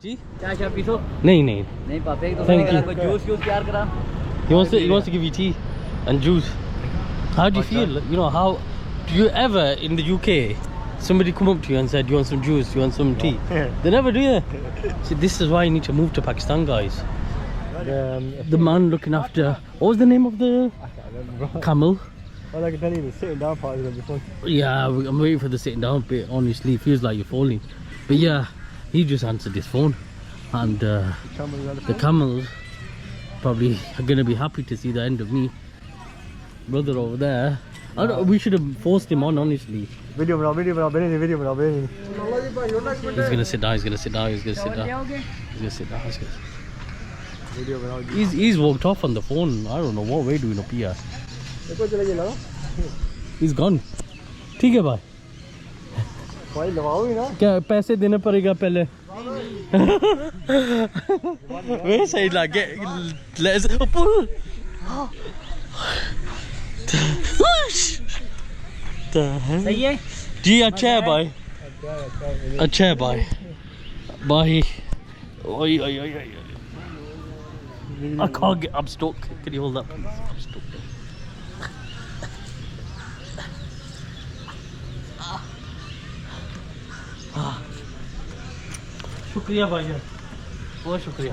जी चाय पी तो नहीं पापे एक Thank you. को जूस तैयार करा he wants to give you tea and juice. How do you feel? You know, how do you ever in the UK somebody come up to you and said, you want some juice, you want some tea? They never do that. See, this is why you need to move to Pakistan, guys. The man looking after, what was the name of the camel? All I can tell you, the sitting down part is going to be fun. Yeah, I'm waiting for the sitting down bit. Honestly, it feels like you're falling. But yeah, he just answered his phone, and the camels probably are gonna be happy to see the end of me, brother over there. I don't, we should have forced him on, honestly. Video, video. He's gonna sit down. He's gonna sit down. He's gonna sit down. He's gonna sit down. He's walked off on the phone. I don't know what we're doing up here. He's gone. ठीक है भाई. भाई लगाओ ही ना. क्या पैसे देने पड़ेगा पहले? वे सही लगे. Let's pull. सही है जी अच्छा है भाई. अच्छा है भाई. भाई. ओय ओय ओय ओय. I can't get. I'm stuck. Can you hold that, please? I'm stuck. शुक्रिया भाई यार. बहुत शुक्रिया.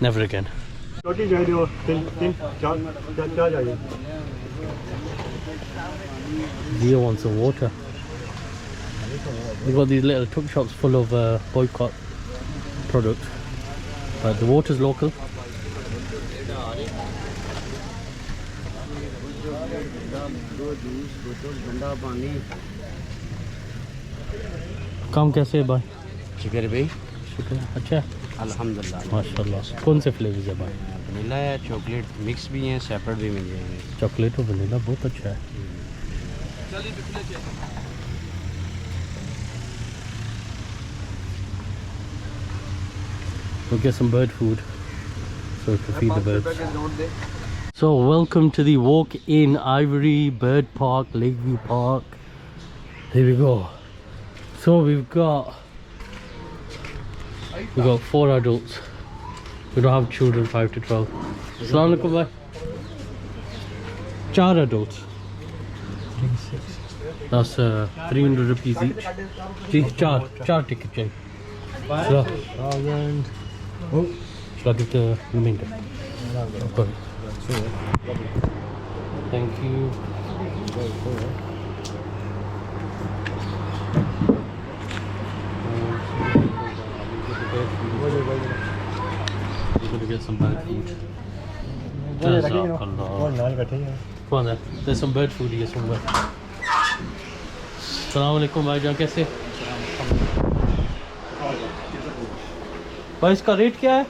Never again. रोटी चाहिए हो. तीन चार चाहिए. Dia wants some water. We've got these little tuck shops full of boycott products, but the water's local. काम कैसे है भाई? शुक्र है भाई. शुक्र. अच्छा अल्हम्दुलिल्लाह. माशाल्लाह. कौन से फ्लेवर्स है भाई? वनीला है, चॉकलेट मिक्स भी हैं, सेपरेट भी मिल जाएंगे. चॉकलेट और वनीला बहुत अच्छा है. We'll get some bird food so we can feed the birds. So welcome to the walk-in Ivory Bird Park, Lakeview Park. Here we go. So we've got 4 adults. We don't have children 5 to 12. Assalamu alaikum bhai. 4 adults. That's 300 rupees each. Ji, 4 ticket chahiye. So, shall I give the remainder? Okay. Thank you. We're gonna get some bird food. Come on then. There's some bird food here somewhere. Assalamu alaikum भाईजान, कैसे? भाई इसका rate क्या है?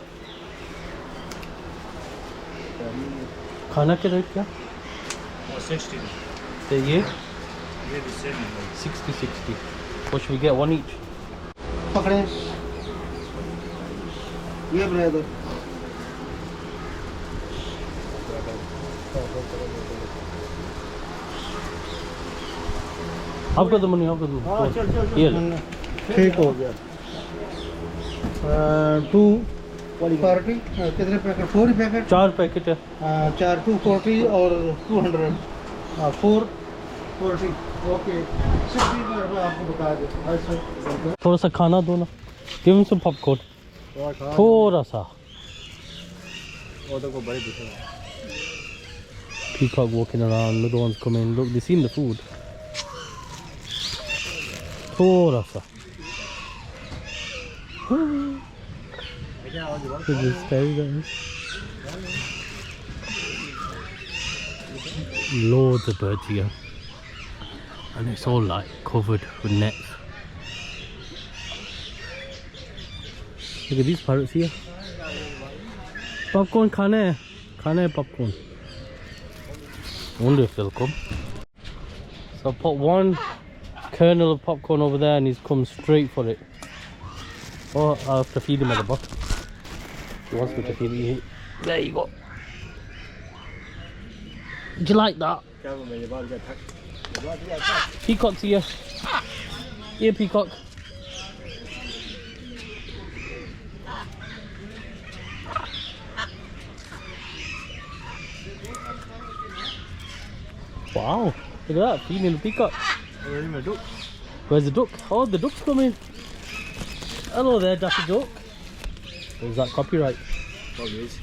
खाना के rate क्या? 60. तो ये 60. What should we get? One each? पकड़े. ये ब्रदर. आपका तो मनी आपका तो. ये ठीक हो गया. 240 कितने पैकेट? 4 पैकेट. 4 पैकेट है. 4 240 और 200. 440. ओके 60 में आपको बता दे. थोड़ा सा खाना दो ना. Give him some popcorn. थोड़ा सा. ऑर्डर को बड़े दिखे. Peacock walking around. Little ones coming. Look, they seen the food. थोड़ा सा. Loads of birds here, and it's all like covered with nets. Look at these parrots here. Popcorn खाना है popcorn. Wonder if they'll come. So I put one kernel of popcorn over there and he's come straight for it. Oh, I have to feed him at the bottom. He wants me to feed him. There you go. Do you like that? Peacock's here. Here, Peacock. Wow, look at that, feeding the peacock. Where's my duck? Where's the duck? Oh, the duck's coming. Hello there, Daffy Duck. Is that copyright? Probably is.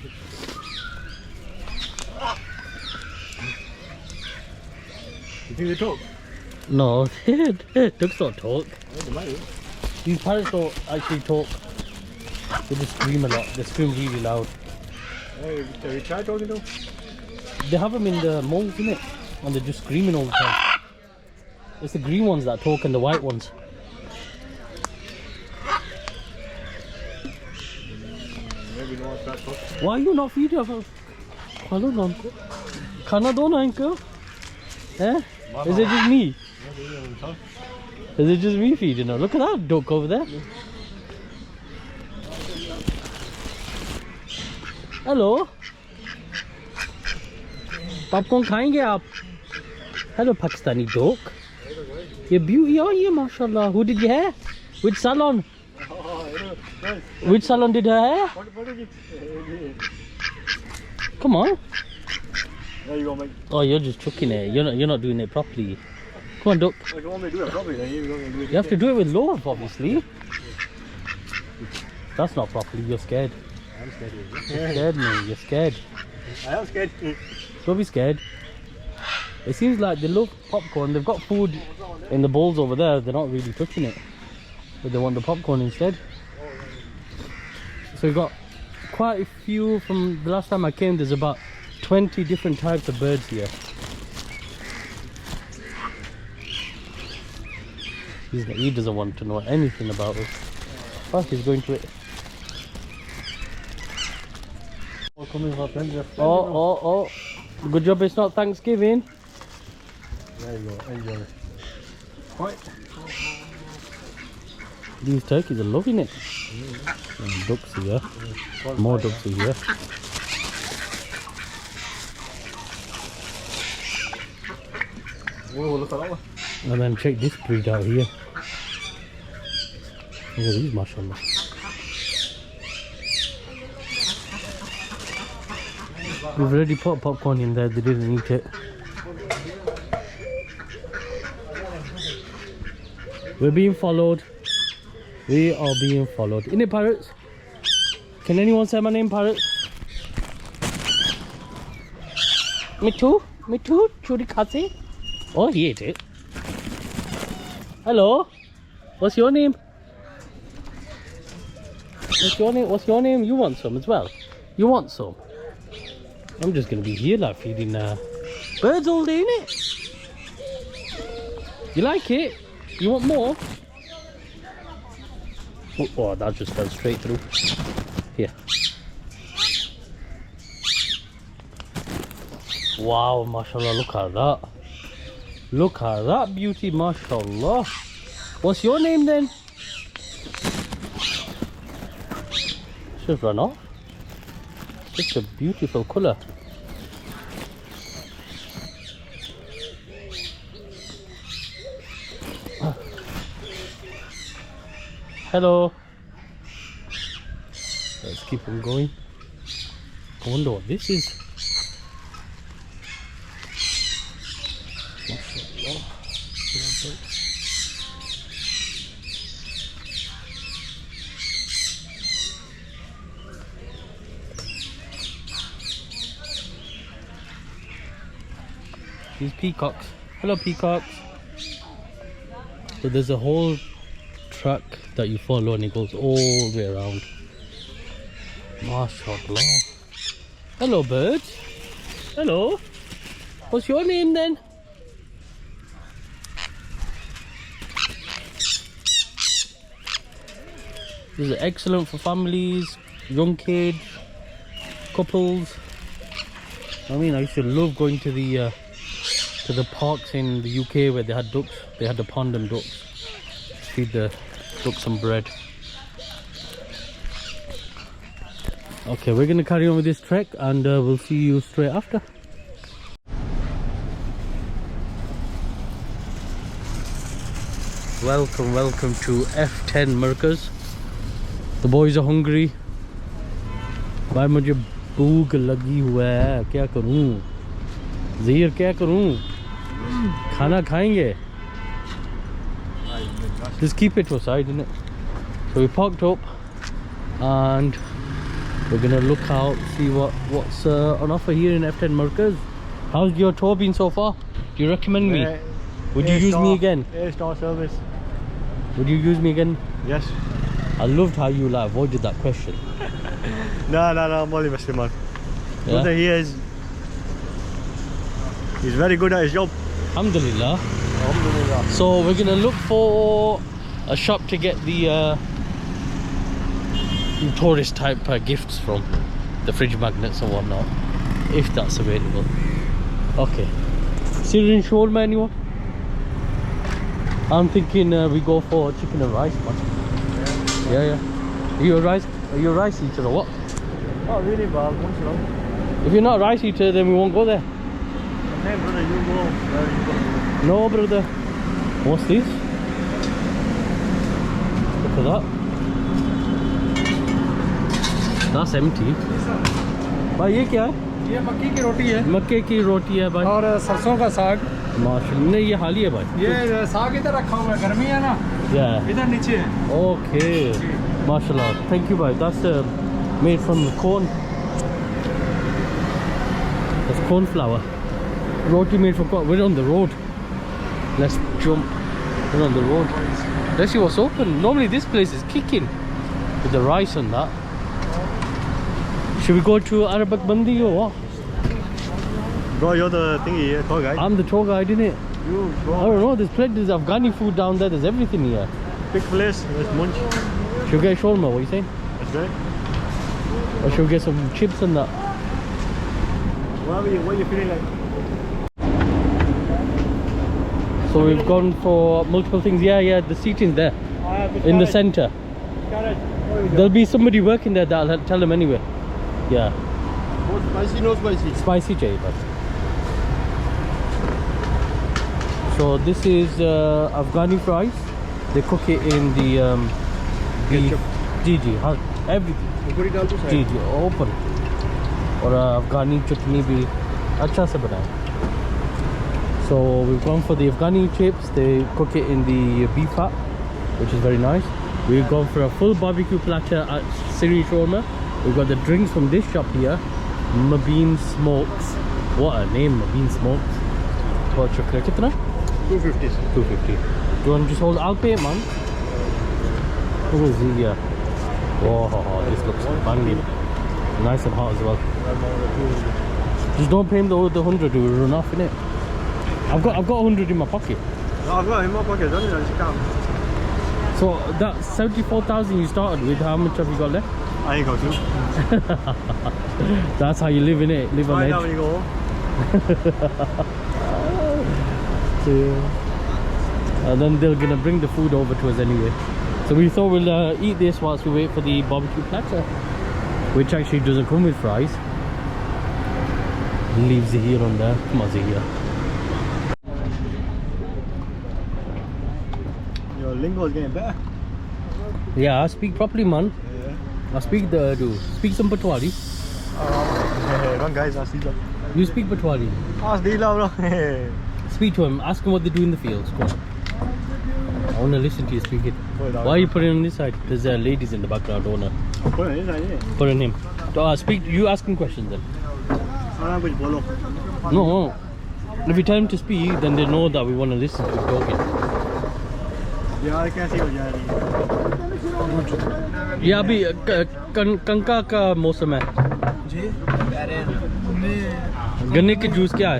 You think they talk? No, ducks don't talk. Yeah, they might do. These parrots don't actually talk. They just scream a lot. They scream really loud. Hey, have you tried talking to them? They have them in the malls, innit? And they're just screaming all the time. It's the green ones that talk and the white ones. Maybe no one start talking. Why are you not feeding her? Hello, uncle. Khana do na, uncle. Eh? Is it just me? Is it just me feeding her? Look at that duck over there. Hello. Popcorn खाएंगे आप? Hello, Pakistani duck. You're beauty, are you, mashallah? Who did your hair? Which salon? Which salon did her hair? What did you? Come on. There you go, mate. Oh, you're just chucking it. You're not doing it properly. Come on, duck. Well, if you want me to do it properly, then you don't do it. You have to do it with love, obviously. That's not properly. You're scared. I'm scared of you. You're scared, man. You're scared. I am scared. Don't be scared. It seems like they love popcorn. They've got food in the bowls over there. They're not really touching it, but they want the popcorn instead. So we've got quite a few. From the last time I came, there's about 20 different types of birds here. He doesn't want to know anything about it. Oh, he's going to it. Oh. Good job it's not Thanksgiving. There you go. Enjoy it. Right. These turkeys are loving it. And ducks here. More ducks here. Whoa, look at that one. And then check this breed out here. Look at these, mashallah. We've already put popcorn in there, they didn't eat it. We're being followed. We are being followed. Innit, parrots? Can anyone say my name, parrot? Me too? Me too? Churi khasi? Oh, he ate it. Hello? What's your name? What's your name? What's your name? You want some as well? You want some? I'm just gonna be here like feeding birds all day, innit? You like it? You want more? Oh, that just fell straight through. Here. Wow, mashallah, look at that. Look at that beauty, mashallah. What's your name then? Just run off. Such a beautiful colour. Hello. Let's keep on going. I wonder what this is. Mashallah. These peacocks. Hello, peacocks. So there's a whole track that you follow and it goes all the way around. MashaAllah. Hello, birds. Hello. What's your name then? These are excellent for families, young kids, couples. I mean, I used to love going to the parks in the UK where they had ducks. They had the pond and ducks. Feed the ducks some bread. Okay, we're gonna carry on with this trek and we'll see you straight after. Welcome to F10 Merkaz. The boys are hungry. भाई मुझे भूख लगी हुआ है क्या करूं ज़हीर क्या करूं खाना खाएंगे. Just keep it to a side, innit? So we parked up and we're gonna look out, see what's on offer here in F10 Markaz. How's your tour been so far? Do you recommend me? Would you use me again? 8-star service. Would you use me again? Yes. I loved how you like avoided that question. No, I'm only messing, man. Yeah? Brother, he's very good at his job. Alhamdulillah. Alhamdulillah. So we're gonna look for a shop to get the tourist type gifts from, the fridge magnets and whatnot, if that's available. Okay. Syrian shawarma anyone? I'm thinking we go for chicken and rice, man. Yeah. Are you a rice eater or what? Not really, but once you know. If you're not a rice eater, then we won't go there. Hey, brother, you go where you go. No, brother. What's this? Look at that. That's empty. भाई ये क्या है? ये मक्की की रोटी है मक्के की रोटी है भाई. और सरसों का साग. माशाल्लाह. नहीं ये हाली है भाई. ये साग इधर रखा हुआ है, गर्मी है ना. Yeah. इधर नीचे है. Okay. Mashallah. Thank you, bhai. That's made from the corn. That's corn flour. Roti made from corn. We're on the road. Let's jump. We're on the road. Let's see what's open. Normally this place is kicking with the rice and that. Should we go to Arabic Bandi or what? Bro, you're the thingy, tour guide. I'm the tour guide, innit? You I go. don't know. There's plenty. There's Afghani food down there. There's everything here. Pick place, let's munch. Should we get shawarma? What are you saying? That's right. Or should we get some chips and that? What are you feeling like? So we've gone for multiple things. Yeah, the seating's there in the center. There'll be somebody working there that'll tell them anyway. Yeah. More spicy, no spicy. Spicy chahi bas. So this is Afghani fries. They cook it in the beef. Ji, everything. Ji, open. और अफगानी चटनी भी अच्छा से बनाए. So we've gone for the Afghani chips. They cook it in the beef fat, which is very nice. We've gone for a full barbecue platter at Syrian shawarma. We've got the drinks from this shop here, Mabeen Smokes. What a name, Mabeen Smokes. What chocolate? Kitna? 250. 250. Do you want to just hold? I'll pay it, man. What is he here? Oh, this looks banging. Nice and hot as well. Just don't pay him the 100, we'll run off, innit? I've got 100 in my pocket. No, I've got it in my pocket, don't you? So that 74,000 you started with, how much have you got left? I ain't got to. That's how you live, innit? Live on Find edge. out when you go home. And then they're gonna bring the food over to us anyway. So we thought we'll eat this whilst we wait for the barbecue platter, which actually doesn't come with fries. Leaves Zahir on there. Come on, Zahir. Your lingo is getting better. Yeah, I speak properly, man. Yeah. I speak speak some Patwari. Wrong guys, ask these. You speak Patwari. Ask these, bro. Speak to him. Ask him what they do in the fields. Come on. I want to listen to you speak it. Why are you putting it on this side? Because there are ladies in the background, don't I? Put it inside, yeah. Put on him. Speak. You ask him questions then. No. If you tell him to speak, then they know that we want to listen to him talking. यार कैसी हो जा रही है? ये अभी कंका का मौसम है जी गन्ने के जूस क्या है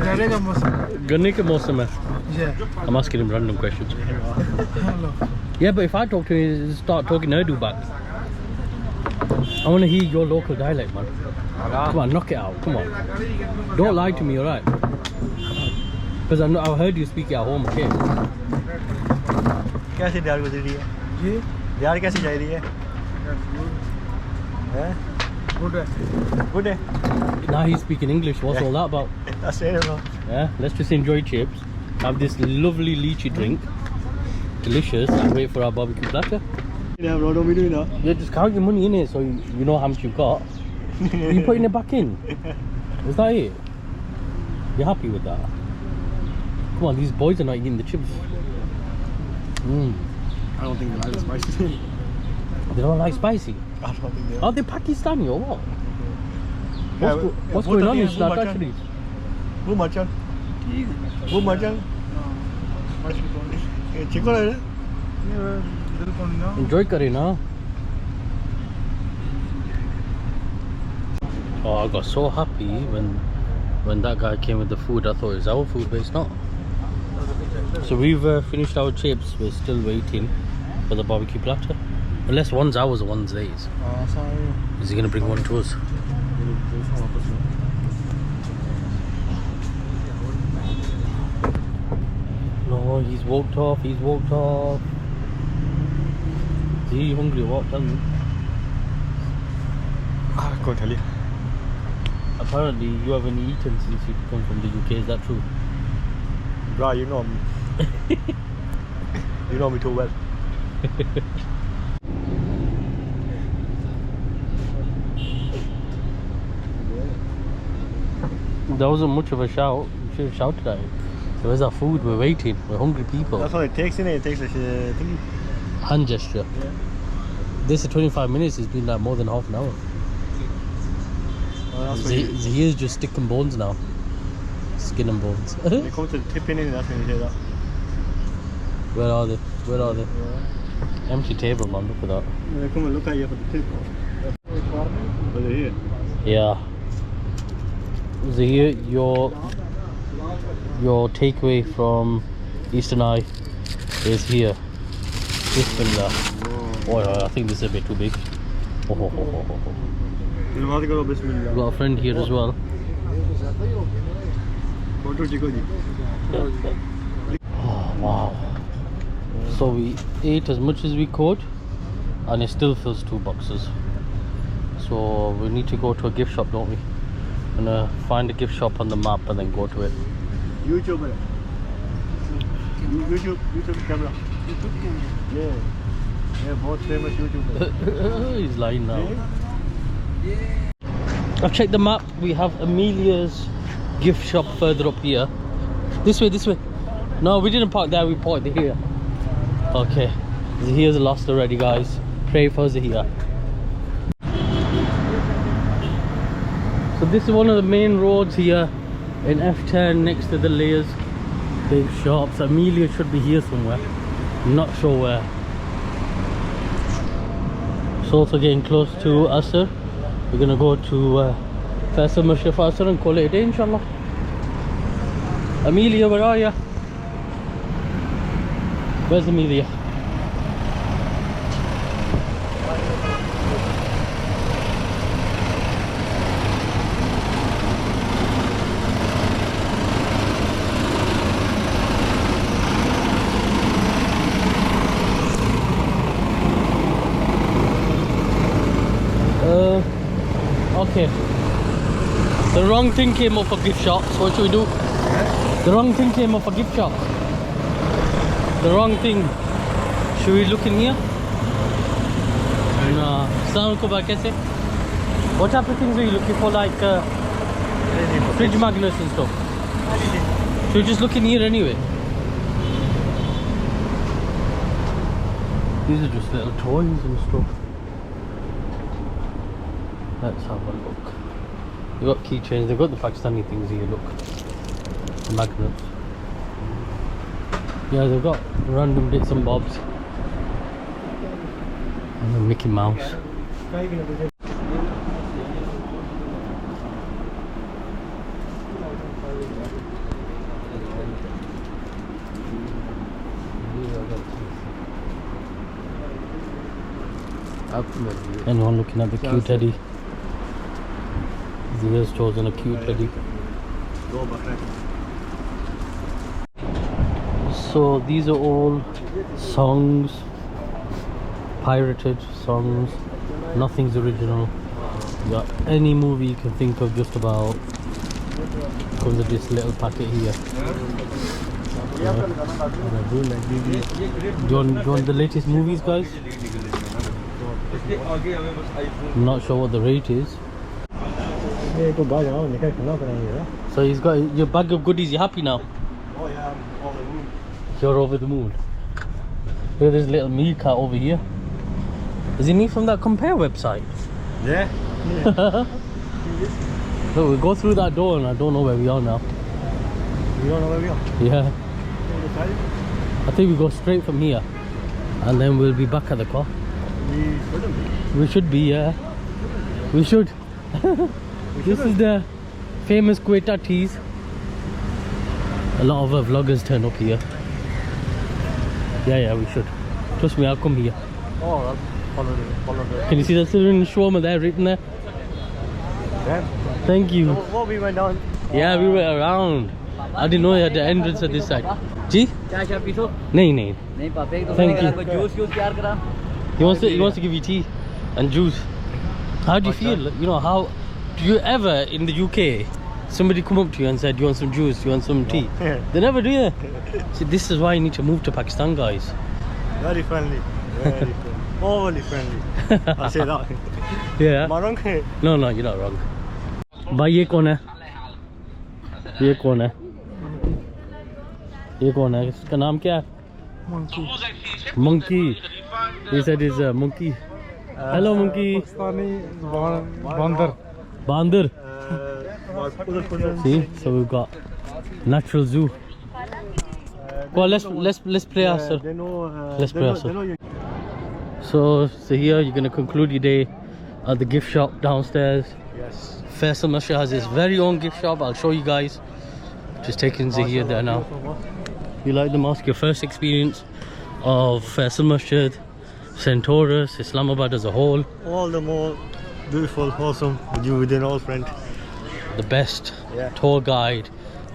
गन्ने का मौसम गन्ने के मौसम है yeah I'm asking him random questions yeah but if I talk to him start talking Urdu back I want to hear your local dialect man come on knock it out come on don't lie to me alright because I've heard you speak at home okay कैसी दिहाड़ गुजर रही है जी दिहाड़ कैसी जा रही है good now he's speaking English what's all that about that's it bro yeah let's just enjoy chips have this lovely lychee drink delicious and wait for our barbecue platter yeah bro don't be doing that yeah just count your money in it so you know how much you've got are you putting it back in is that it you're happy with that Come on, these boys are not eating the chips. I don't think they like the spicy. They don't like spicy. I don't think they Are they Pakistani or what? Yeah, What's going on in Buddha Snack Machan. actually? Wo macam? Wo macam? Chicken है ना? Enjoy kare na. Oh, I got so happy when that guy came with the food. I thought it was our food, but it's not. So we've finished our chips. We're still waiting for the barbecue platter. Unless one's ours or one's theirs. Sorry. Is he gonna bring one to us? No, he's walked off. He's walked off. Is he hungry or what? Tell me. I can't tell you. Apparently, you haven't eaten since you've come from the UK. Is that true? Bro, you know me. You know me too well. That wasn't much of a shout. You should have shouted at it. Where's our food? We're waiting. We're hungry people. That's what it takes, innit? It takes a thingy. Hand gesture. Yeah. This is 25 minutes. It's been like more than half an hour. That's when you, He is just stick and bones now. Skin and bones. when it comes to tipping in, that's when you say that. Where are they? Where are they? Yeah. Empty table, man. Look at that. They come and look at you for the tip. Are they here? Yeah. Zahir, your takeaway from Eastern Eye is here. Bismillah. Oh, I think this is a bit too big. Oh, ho, ho, ho, ho, ho. We've got a friend here as well. Oh, wow. So we ate as much as we could and it still fills 2 boxes. So we need to go to a gift shop, don't we? Gonna find a gift shop on the map and then go to it. YouTube camera. Yeah. Yeah, both famous YouTuber. He's lying now. I've checked the map. We have Amelia's gift shop further up here. This way, this way. No, we didn't park there, we parked here. Okay. Zahir's lost already, guys. Pray for Zahir. So this is one of the main roads here in F10 next to the Layers big shops. Amelia should be here somewhere. I'm not sure where. It's also getting close to Asr. We're gonna go to Faisal Masjid Asr and call it a day, inshallah. Amelia, where are you? Where's Amelia? Okay. The wrong thing came up for gift shops. What should we do? The wrong thing came up for gift shop. The wrong thing. Should we look in here? No. What type of things are you looking for? Like fridge magnets and stuff? Should we just look in here anyway? These are just little toys and stuff. Let's have a look. They've got keychains, they've got the Pakistani things here, look. Magnets. Yeah, they've got random bits and bobs. And a Mickey Mouse. Anyone looking at the cute teddy? Zahir's chosen a cute teddy. So these are all songs, pirated songs. Nothing's original. You got any movie you can think of, just about. Comes with this little packet here. Yeah. Do you want the latest movies, guys? I'm not sure what the rate is. So he's got your bag of goodies. You happy now? Oh yeah, I'm over the moon. You're over the moon. Look at this little meerkat over here. Is he from that Compare website? Yeah. Look, we go through that door and I don't know where we are now. You don't know where we are? Yeah. I think we go straight from here and then we'll be back at the car. We shouldn't be. We should be, yeah. We should. This is the famous Quetta teas. A lot of vloggers turn up here. Yeah, we should. Trust me, I'll come here. Oh, I'll follow the. Can you see the Syrian shawarma there written there? Yeah. Thank you. So what we went down? Yeah, we were around. I didn't know you had the entrance at this side. Ji? Nahi. Thank you. He wants to give you tea and juice. How do you feel? You know, how do you ever in the UK somebody come up to you and said, "You want some juice? You want some tea?" Yeah. They never do you. See, this is why you need to move to Pakistan, guys. Very friendly. Very friendly. Overly friendly. I'll say that. Yeah. Am I wrong? No, you're not wrong. भाई ये कौन है? ये कौन है? ये कौन है? इसका नाम क्या है? Monkey. He said he's a monkey. Hello, monkey. Bandar. See, so we've got natural zoo. Well, let's play our sir. Let's play our sir. So here you're gonna conclude your day at the gift shop downstairs. Yes. Faisal Masjid has his very own gift shop. I'll show you guys. Just taking Zahir there now. You like the mosque? Your first experience of Faisal Masjid, St. Taurus, Islamabad as a whole. All the more beautiful, awesome. You with an old friend. The best Yeah. tour guide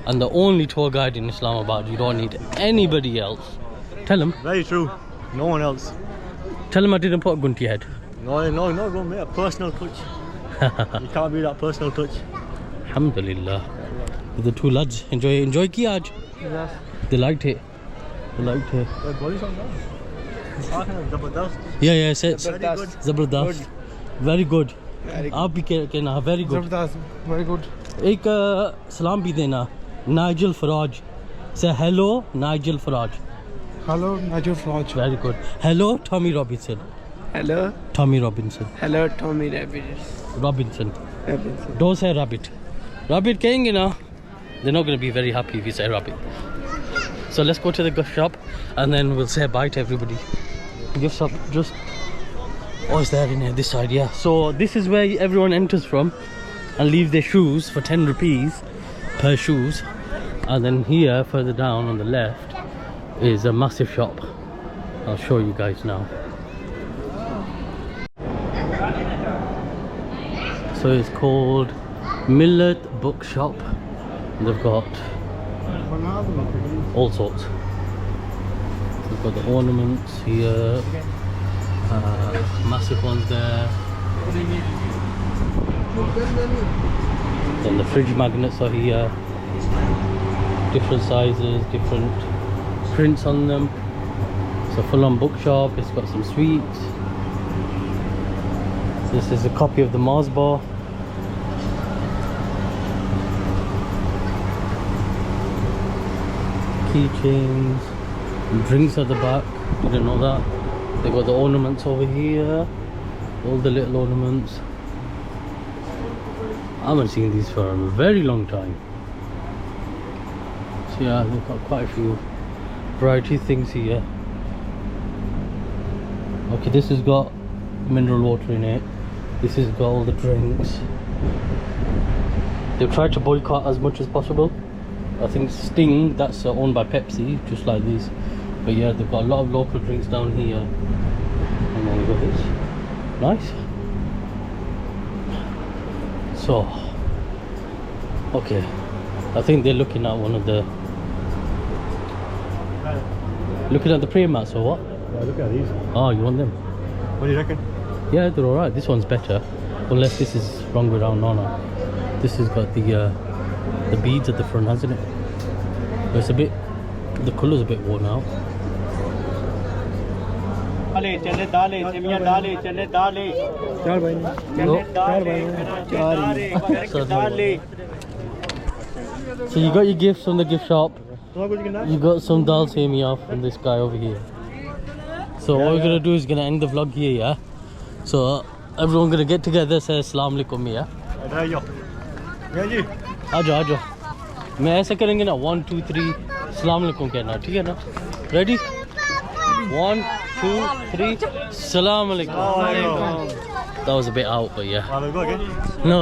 and the only tour guide in Islamabad. You don't need anybody else. Tell him. Very true. No one else. Tell him I didn't put a gun to your head. No, go mate. A personal touch. You can't be that personal touch. Alhamdulillah. The two lads enjoy ki aaj? Yes. They liked it. The boys on that. Yeah, it's Very good. Zabardast. Very good. आप भी कहना very good. Very good. एक सलाम भी देना. Nigel Farage. Say hello, Nigel Farage. Hello, Nigel Farage. Very good. Hello, Tommy Robinson. Hello. Tommy Robinson. Hello, Tommy Robinson. Don't say rabbit. Rabbit कहेंगे ना. They're not going to be very happy if you say rabbit. So let's go to the gift shop and then we'll say bye to everybody. Gift shop just... Oh, it's there in here, this side, yeah. So this is where everyone enters from and leave their shoes for 10 rupees per shoes. And then here, further down on the left, is a massive shop. I'll show you guys now. So it's called Millet Bookshop. They've got all sorts. We've got the ornaments here, massive ones there. Then the fridge magnets are here, different sizes, different prints on them. It's a full-on bookshop. It's got some sweets. This is a copy of the Mars bar. Keychains, drinks at the back. Didn't know that. They got the ornaments over here, all the little ornaments. I haven't seen these for a very long time. So yeah, they've got quite a few variety of things here. Okay, this has got mineral water in it. This has got all the drinks. They've tried to boycott as much as possible. I think Sting, that's owned by Pepsi, just like these. But yeah, they've got a lot of local drinks down here. And then we got this. Nice. So, okay. I think they're looking at one of the... Looking at the prayer mats or what? Yeah, look at these. Oh, you want them? What do you reckon? Yeah, they're alright. This one's better. Unless this is wrong way around. No. This has got the beads at the front, hasn't it? But it's a bit... The colour's a bit worn out. So you got your gifts from the gift shop. तुम्हारा कुछ गिनना है? You got some dal semia from this guy over here. So what we're gonna do is gonna end the vlog here, yeah? So everyone gonna get together, say Assalamu alaikum, yeah? इधर आइयो भैया जी आ जाओ मैं ऐसे करेंगे ना 1 2 3 अस्सलाम वालेकुम कहना ठीक है ना रेडी 1 2 3 अस्सलाम वालेकुम that was a bit out but yeah वालेकुम no